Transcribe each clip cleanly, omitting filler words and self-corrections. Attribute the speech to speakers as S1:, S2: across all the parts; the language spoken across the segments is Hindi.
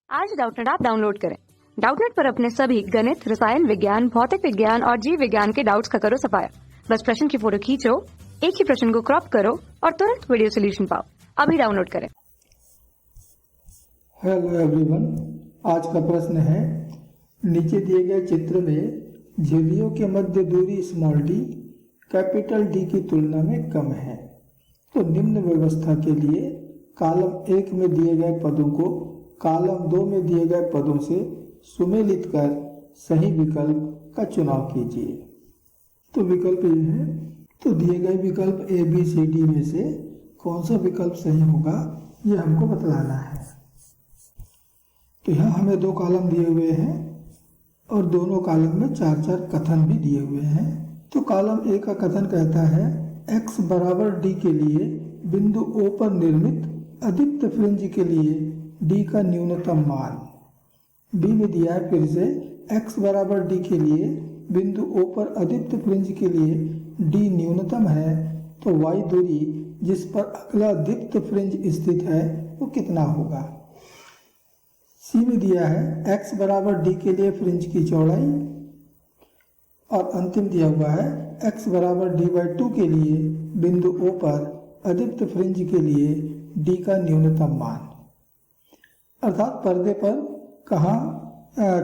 S1: आज डाउटनेट ऐप डाउनलोड करें। डाउटनेट पर अपने सभी गणित, रसायन विज्ञान, भौतिक विज्ञान और जीव विज्ञान के डाउट्स का करो सफाया। बस प्रश्न की फोटो खींचो, एक ही प्रश्न को क्रॉप करो और तुरंत वीडियो सोल्यूशन पाओ। अभी डाउनलोड करें।
S2: हेलो एवरीवन, आज का प्रश्न है नीचे दिए गए चित्र में झिर्रियों के मध्य दूरी स्मॉल डी कैपिटल डी की तुलना में कम है, तो निम्न व्यवस्था के लिए कॉलम 1 में दिए गए पदों को कॉलम 2 में दिए गए पदों से सुमेलित कर सही विकल्प का चुनाव कीजिए। तो विकल्प ये है, तो दिए गए विकल्प ए बी सी डी में से कौन सा विकल्प सही होगा ये हमको बतलाना है। तो यहाँ हमें 2 कॉलम दिए हुए हैं और दोनों कॉलम में 4-4 कथन भी दिए हुए हैं। तो कॉलम ए का कथन कहता है x बराबर d के लिए बिंदु O पर निर्मित अदीप्त फ्रिंज के लिए d का न्यूनतम मान। b में दिया है फिर से x बराबर d के लिए बिंदु O पर अदीप्त फ्रिंज के लिए d न्यूनतम है, तो y दूरी जिस पर अगला दीप्त फ्रिंज स्थित है वो कितना होगा। सी में दिया है x बराबर d के लिए फ्रिंज की चौड़ाई, और अंतिम दिया हुआ है x बराबर d/2 के लिए बिंदु O पर अदीप्त फ्रिंज के लिए d का न्यूनतम मान। अर्थात पर्दे पर कहाँ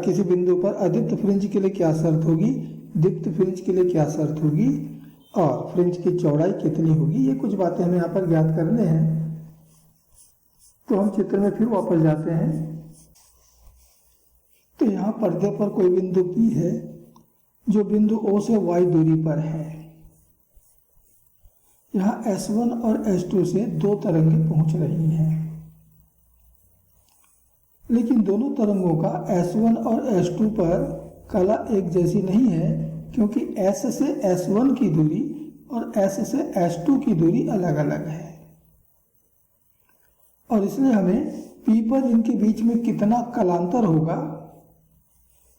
S2: किसी बिंदु पर अदीप्त फ्रिंज के लिए क्या शर्त होगी, दीप्त फ्रिंज के लिए क्या शर्त होगी और फ्रिंज की चौड़ाई कितनी होगी, ये कुछ बातें हमें यहाँ पर ज्ञात करने हैं। तो हम चित्र में फिर वापस जाते हैं। तो यहाँ पर्दे पर कोई बिंदु P है जो बिंदु O से y दूरी पर है। यहाँ S1 और S2 से 2 तरंगें पहुंच रही हैं, लेकिन दोनों तरंगों का S1 और S2 पर कला एक जैसी नहीं है, क्योंकि S से S1 की दूरी और S से S2 की दूरी अलग अलग है, और इसलिए हमें P पर इनके बीच में कितना कलांतर होगा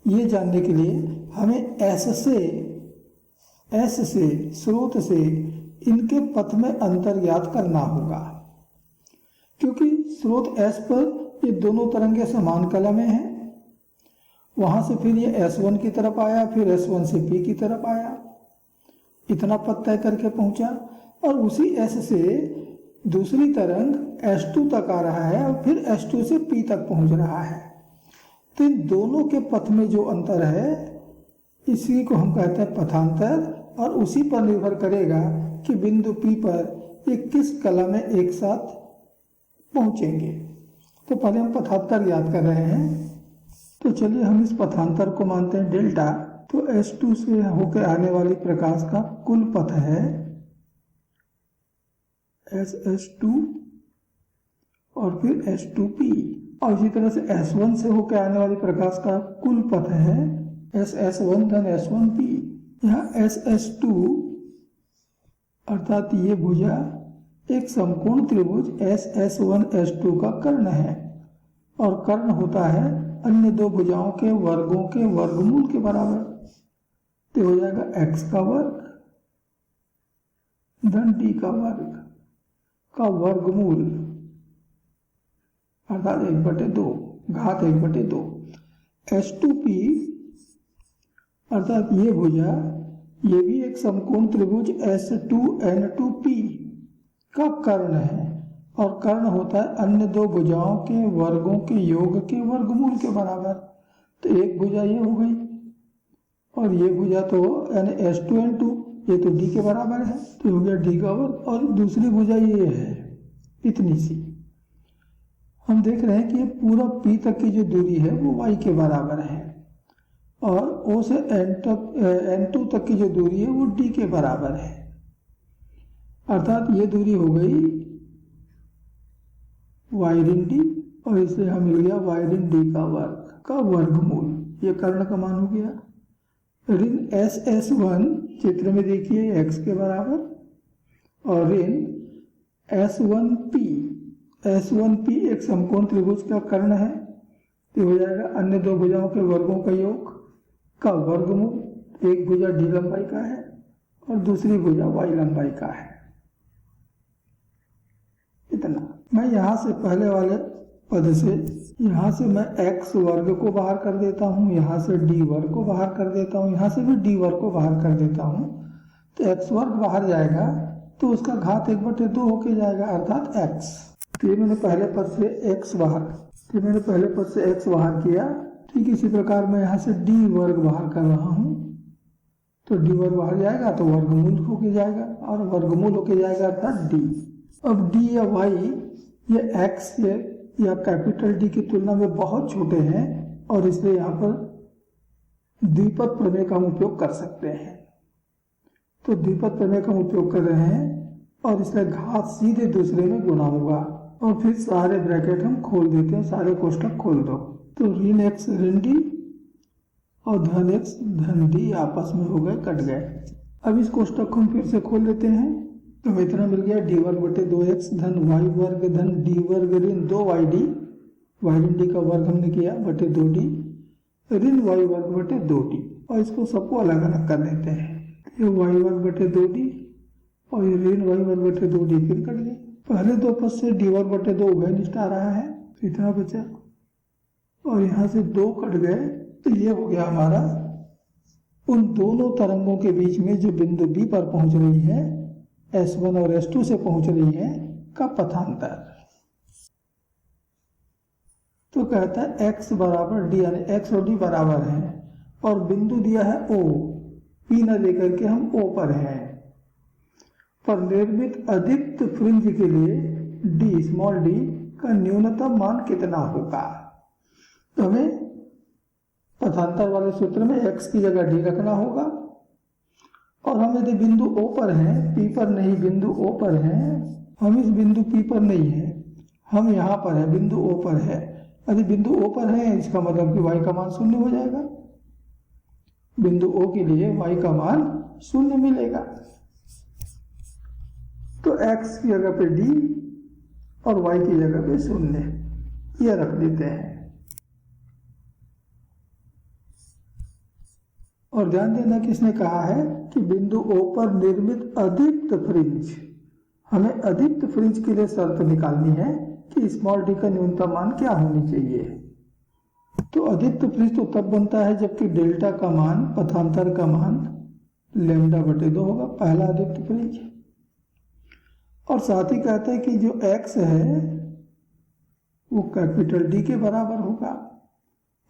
S2: ये जानने के लिए हमें S से स्रोत से इनके पथ में अंतर ज्ञात करना होगा, क्योंकि स्रोत S पर ये दोनों तरंगे समान कला में हैं। वहां से फिर ये S1 की तरफ आया, फिर S1 से P की तरफ आया, इतना पथ तय करके पहुंचा, और उसी S से दूसरी तरंग S2 तक आ रहा है और फिर S2 से P तक पहुंच रहा है। तो इन दोनों के पथ में जो अंतर है इसी को हम कहते हैं पथांतर, और उसी पर निर्भर करेगा कि बिंदु P पर ये किस कला में एक साथ पहुंचेंगे। तो पहले हम पथांतर याद कर रहे हैं। तो चलिए हम इस पथांतर को मानते हैं डेल्टा। तो S2 से होकर आने वाली प्रकाश का कुल पथ है SS2 और फिर S2P, और इसी तरह से S1 से होकर आने वाली प्रकाश का कुल पथ है SS1 धन S1P। यहाँ SS2 अर्थात ये भुजा एक समकोण त्रिभुज SS1S2 का कर्ण है, और कर्ण होता है अन्य 2 भुजाओं के वर्गों के वर्गमूल के बराबर। तो हो जाएगा x का वर्ग धन d का वर्ग का वर्गमूल, अर्थात 1/2 घात 1/2। S2P अर्थात ये भुजा ये भी एक समकोण त्रिभुज S2N2P का कर्ण है, और कर्ण होता है अन्य 2 भुजाओं के वर्गों के योग के वर्गमूल के बराबर। तो एक भुजा ये हो गई, और ये भुजा तो यानी S2N2 ये तो d के बराबर है, तो हो गया d का वर्ग, और दूसरी भुजा ये है इतनी सी। हम देख रहे हैं कि ये पूरा P तक की जो दूरी है वो y के बराबर है, और O से N2 तक की जो दूरी है वो d के बराबर है। अर्थात ये दूरी हो गई y ऋण d, और इसलिए हमें मिल गया y ऋण d का वर्ग का वर्गमूल। ये कर्ण का मान हो गया। ऋण SS1 चित्र में देखिए x के बराबर, और ऋण S1P एक समकोण त्रिभुज का कर्ण है, तो हो जाएगा अन्य 2 भुजाओं के वर्गों का योग का वर्गमूल। एक भुजा d लंबाई का है और दूसरी भुजा y लंबाई का है। इतना मैं यहाँ से पहले वाले पद से यहाँ से मैं x वर्ग को बाहर कर देता हूँ, यहाँ से d वर्ग को बाहर कर देता हूँ, यहाँ से भी d वर्ग को बाहर कर देता हूँ, तो x वर्ग बाहर जाएगा तो उसका घात 1/2 होके जाएगा अर्थात x। तो ये मैंने पहले पद से x बाहर किया। ठीक इसी प्रकार मैं यहाँ से d वर्ग बाहर कर रहा हूँ, तो d वर्ग बाहर जाएगा तो वर्गमूल होके जाएगा, और वर्गमूल होके जाएगा अर्थात d। अब d या y ये x या कैपिटल D की तुलना में बहुत छोटे हैं, और इसलिए यहाँ पर द्विपद प्रमेय का हम उपयोग कर सकते हैं। तो द्विपद प्रमेय का हम उपयोग कर रहे हैं, और इसलिए घात सीधे दूसरे में गुना होगा, और फिर सारे ब्रैकेट हम खोल देते हैं, सारे कोष्ठक खोल दो। तो ऋण x ऋण d और धन x धन d आपस में हो गए, कट गए। अब इस कोष्ठक को हम फिर से खोल लेते हैं, तो इतना मिल गया d वर्ग बटे 2x धन y वर्ग धन d वर्ग ऋण 2yd, y ऋण d का वर्ग हमने किया बटे 2d ऋण y वर्ग बटे 2d, और इसको सबको अलग अलग कर देते हैं। ये y वर्ग बटे 2d और ये ऋण y वर्ग बटे 2d फिर कट गए। पहले दो पद से d वर्ग बटे 2 उभयनिष्ठ आ रहा है, तो इतना बचा, और यहाँ से 2 कट गए, तो ये हो गया हमारा उन दोनों तरंगों के बीच में जो बिंदु B पर पहुंच रही है, S1 और S2 से पहुंच रही है, का पथांतर। तो कहता है x बराबर d, यानी x और d बराबर हैं, और बिंदु दिया है O, P न लेकर के हम O पर हैं। पर निर्मित अदीप्त फ्रिंज के लिए d स्मॉल d का न्यूनतम मान कितना होगा। तो हमें पथांतर वाले सूत्र में x की जगह d रखना होगा, और हम यदि बिंदु O पर हैं, P पर नहीं, बिंदु O पर हैं, हम इस बिंदु P पर नहीं है, हम यहाँ पर है, बिंदु O पर है। यदि बिंदु O पर है, इसका मतलब कि y का मान 0 हो जाएगा। बिंदु O के लिए y का मान 0 मिलेगा। तो x की जगह पे d और y की जगह पे 0 ये रख देते हैं। और ध्यान देना किसने कहा है कि बिंदु O पर निर्मित अदीप्त फ्रिंज, हमें अदीप्त फ्रिंज के लिए शर्त निकालनी है कि स्मॉल d का न्यूनतम मान क्या होनी चाहिए। तो अदीप्त फ्रिंज तो तब बनता है जबकि डेल्टा का मान, पथांतर का मान लैम्डा बटे 2 होगा, पहला अदीप्त फ्रिंज। और साथ ही कहता है कि जो x है वो कैपिटल D के बराबर होगा,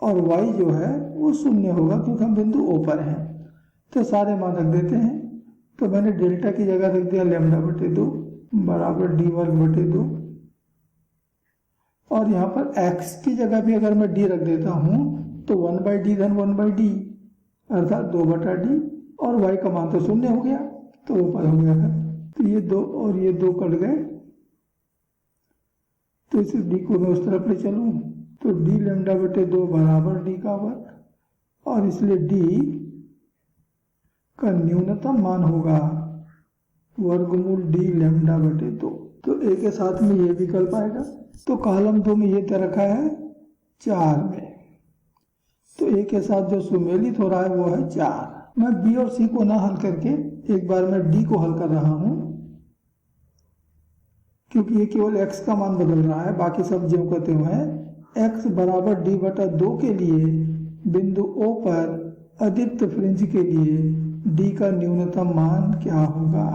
S2: और y जो है वो 0 होगा, क्योंकि हम बिंदु O पर हैं। तो सारे मान रख देते हैं। तो मैंने डेल्टा की जगह रख दिया लैम्डा बटे 2 बराबर d वर्ग बटे 2, और यहाँ पर x की जगह भी अगर मैं d रख देता हूँ तो 1/d धन 1/d अर्थात 2/d, और y का मान तो 0 हो गया, तो ऊपर हो गया है। तो ये 2 और ये 2 कट गए, तो इस d को मैं उस तरफ ले चलूँ तो d लैम्डा बटे 2 बराबर d का वर्ग, और इसलिए d का न्यूनतम मान होगा वर्गमूल d लैम्डा बटे 2। तो a के साथ में ये विकल्प आएगा। तो कॉलम 2 में ये दे रखा है 4 में, तो a के साथ जो सुमेलित हो रहा है वो है 4। मैं b और c को ना हल करके एक बार मैं d को हल कर रहा हूं, क्योंकि ये केवल x का मान बदल रहा है, बाकी सब ज्यों कहते हुए हैं। x बराबर d बटा 2 के लिए बिंदु O पर अदीप्त फ्रिंज के लिए d का न्यूनतम मान क्या होगा।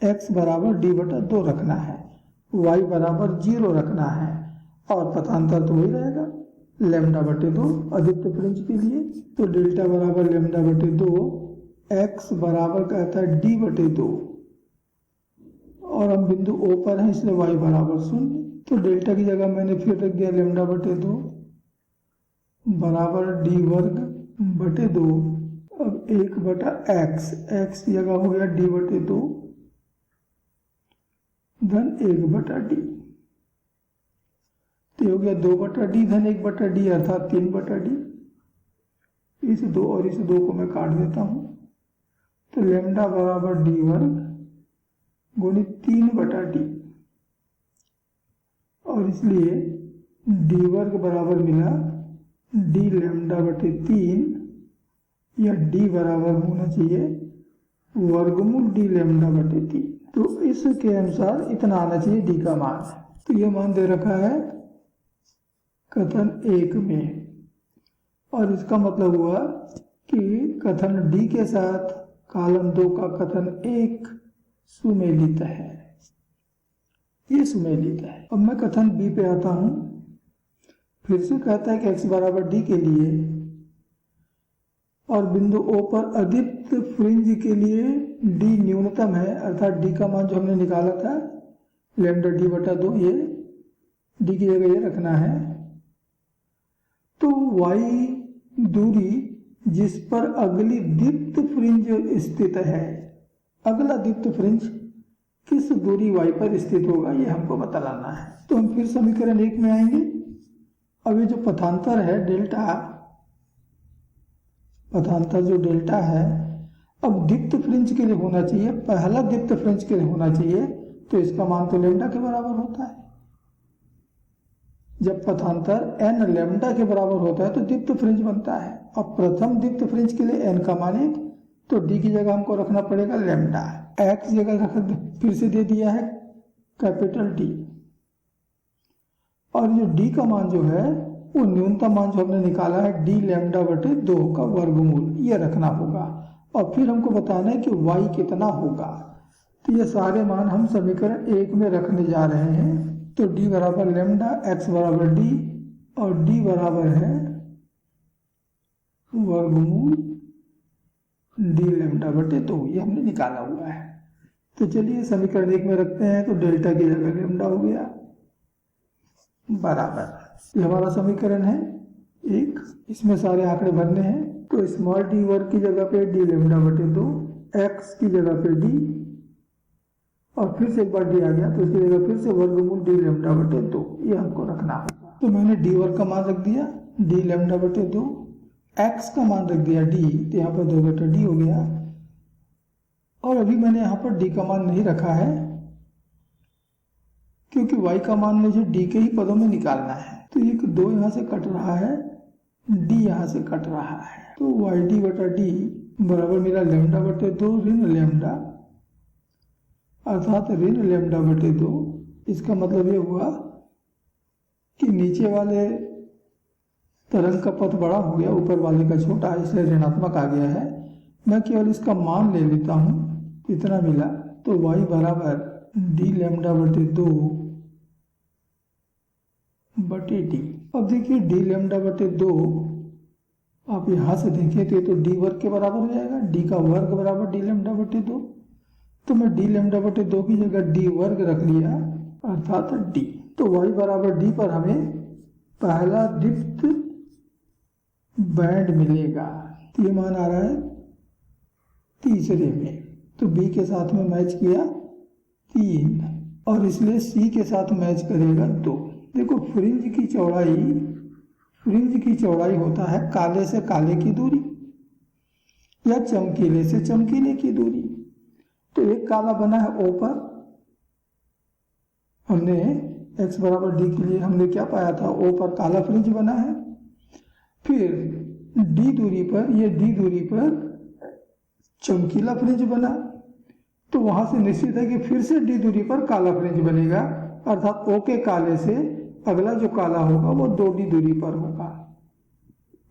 S2: x बराबर d बटा 2 रखना है, y बराबर 0 रखना है, और पथांतर तो वही रहेगा लैम्डा बटे 2 अदीप्त फ्रिंज के लिए। तो डेल्टा बराबर लैम्डा बटे 2, x बराबर कहता है d बटे 2, और हम बिंदु O पर हैं इसलिए y बराबर 0। तो डेल्टा की जगह मैंने फिर रख दिया लैम्डा बटे 2 बराबर d वर्ग बटे 2, अब 1 बटा x, x की जगह हो गया d बटे 2 धन 1 बटा d, तो हो गया 2 बटा d धन 1 बटा d अर्थात 3 बटा d। इस 2 और इस 2 को मैं काट देता हूं, तो लैम्डा बराबर d वर्ग गुणित 3 बटा d, और इसलिए d वर्ग बराबर मिला d लैम्डा बटे 3, या d बराबर होना चाहिए वर्गमूल d लैम्डा बटे 3। तो इसके अनुसार इतना आना चाहिए d का मान। तो ये मान दे रखा है कथन 1 में, और इसका मतलब हुआ कि कथन डी के साथ कॉलम 2 का कथन 1 सुमेलित है, ये सुमेलित है। अब मैं कथन बी पे आता हूं। फिर से कहता है कि x बराबर डी के लिए और बिंदु O पर अदीप्त फ्रिंज के लिए d न्यूनतम है, अर्थात d का मान जो हमने निकाला था लैम्डा d बटा 2, ये d की जगह ये रखना है। तो y दूरी जिस पर अगली दीप्त फ्रिंज स्थित है, अगला दीप्त फ्रिंज किस दूरी y पर स्थित होगा, ये हमको बतलाना है। तो हम फिर समीकरण 1 में आएंगे। अब ये जो पथांतर है डेल्टा, पथांतर जो डेल्टा है, अब दीप्त फ्रिंज के लिए होना चाहिए, पहला दीप्त फ्रिंज के लिए होना चाहिए, तो इसका मान तो लैम्डा के बराबर होता है। जब पथांतर n लैम्डा के बराबर होता है तो दीप्त फ्रिंज बनता है। अब प्रथम दीप्त फ्रिंज के लिए n का मान 1, तो d की जगह हमको रखना पड़ेगा लैम्डा, x जगह रख फिर से दे दिया है कैपिटल D, और जो d का मान जो है वो न्यूनतम मान जो हमने निकाला है d लैम्डा बटे 2 का वर्गमूल, ये रखना होगा। और फिर हमको बताना है कि y कितना होगा। तो ये सारे मान हम समीकरण 1 में रखने जा रहे हैं। तो d बराबर लैम्डा, x बराबर d और d बराबर है वर्गमूल d लैम्डा बटे 2, ये हमने निकाला हुआ है। तो चलिए समीकरण 1 में रखते हैं। तो डेल्टा की जगह लैम्डा हो गया बराबर, ये हमारा समीकरण है 1। इसमें सारे आंकड़े भरने हैं। तो स्मॉल d वर्ग की जगह पे d लैम्डा बटे 2, x की जगह पे d, और फिर से एक बार d आ गया तो इसकी जगह फिर से वर्गमूल d लैम्डा बटे 2, ये हमको रखना होगा। तो मैंने d वर्ग का मान रख दिया d लैम्डा बटे 2, x का मान रख दिया d, तो यहाँ पर 2 बटे d हो गया। और अभी मैंने यहाँ पर d का मान नहीं रखा है क्योंकि y का मान मुझे d के ही पदों में निकालना है। तो एक 2 यहाँ से कट रहा है, d यहाँ से कट रहा है, तो yd बटा d बराबर मेरा लैम्डा बटे 2 ऋण लैम्डा, अर्थात ऋण लैम्डा बटे 2। इसका मतलब ये हुआ कि नीचे वाले तरंग का पथ बड़ा हो गया, ऊपर वाले का छोटा, इसलिए ऋणात्मक आ गया है। मैं केवल इसका मान ले लेता हूँ, इतना मिला। तो y बराबर d लैम्डा बटे 2 बटे d। अब देखिए d लैम्डा बटे 2, आप यहाँ से देखें तो ये तो d वर्ग के बराबर हो जाएगा, d का वर्ग बराबर d लैम्डा बटे 2। तो मैं d लैम्डा बटे 2 की जगह d वर्ग रख लिया, अर्थात d। तो y बराबर d पर हमें पहला दीप्त बैंड मिलेगा। तो ये मान आ रहा है तीसरे में, तो b के साथ में मैच किया 3, और इसलिए c के साथ मैच करेगा 2। देखो फ्रिंज की चौड़ाई होता है काले से काले की दूरी या चमकीले से चमकीले की दूरी। तो एक काला बना है O पर, हमने x बराबर d के लिए हमने क्या पाया था, O पर काला फ्रिंज बना है। फिर d दूरी पर, ये d दूरी पर चमकीला फ्रिंज बना, तो वहां से निश्चित है कि फिर से d दूरी पर काला फ्रिंज बनेगा, अर्थात O के काले से अगला जो काला होगा वो 2d दूरी पर होगा।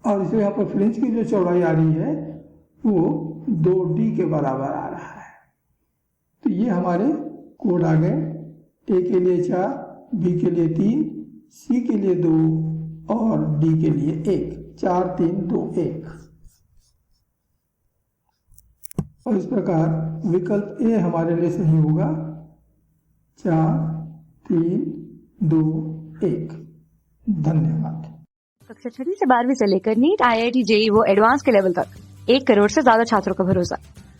S2: और इसलिए यहाँ पर फ्रिंज की जो चौड़ाई आ रही है वो 2d के बराबर आ रहा है। तो ये हमारे कोड आ गए, a के लिए 4, b के लिए 3, c के लिए 2 और d के लिए 1। 4 3 2 1। और इस प्रकार विकल्प ए हमारे लिए सही होगा, 4 3 2 1। धन्यवाद।
S1: कक्षा 6 से 12वीं से लेकर नीट, IIT, JEE वो एडवांस के लेवल तक 1 करोड़ से ज्यादा छात्रों का भरोसा।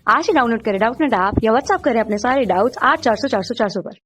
S1: आज ही डाउनलोड करें डाउटनेट ऐप या व्हाट्सएप करें अपने सारे डाउट्स 8400 400 400 पर।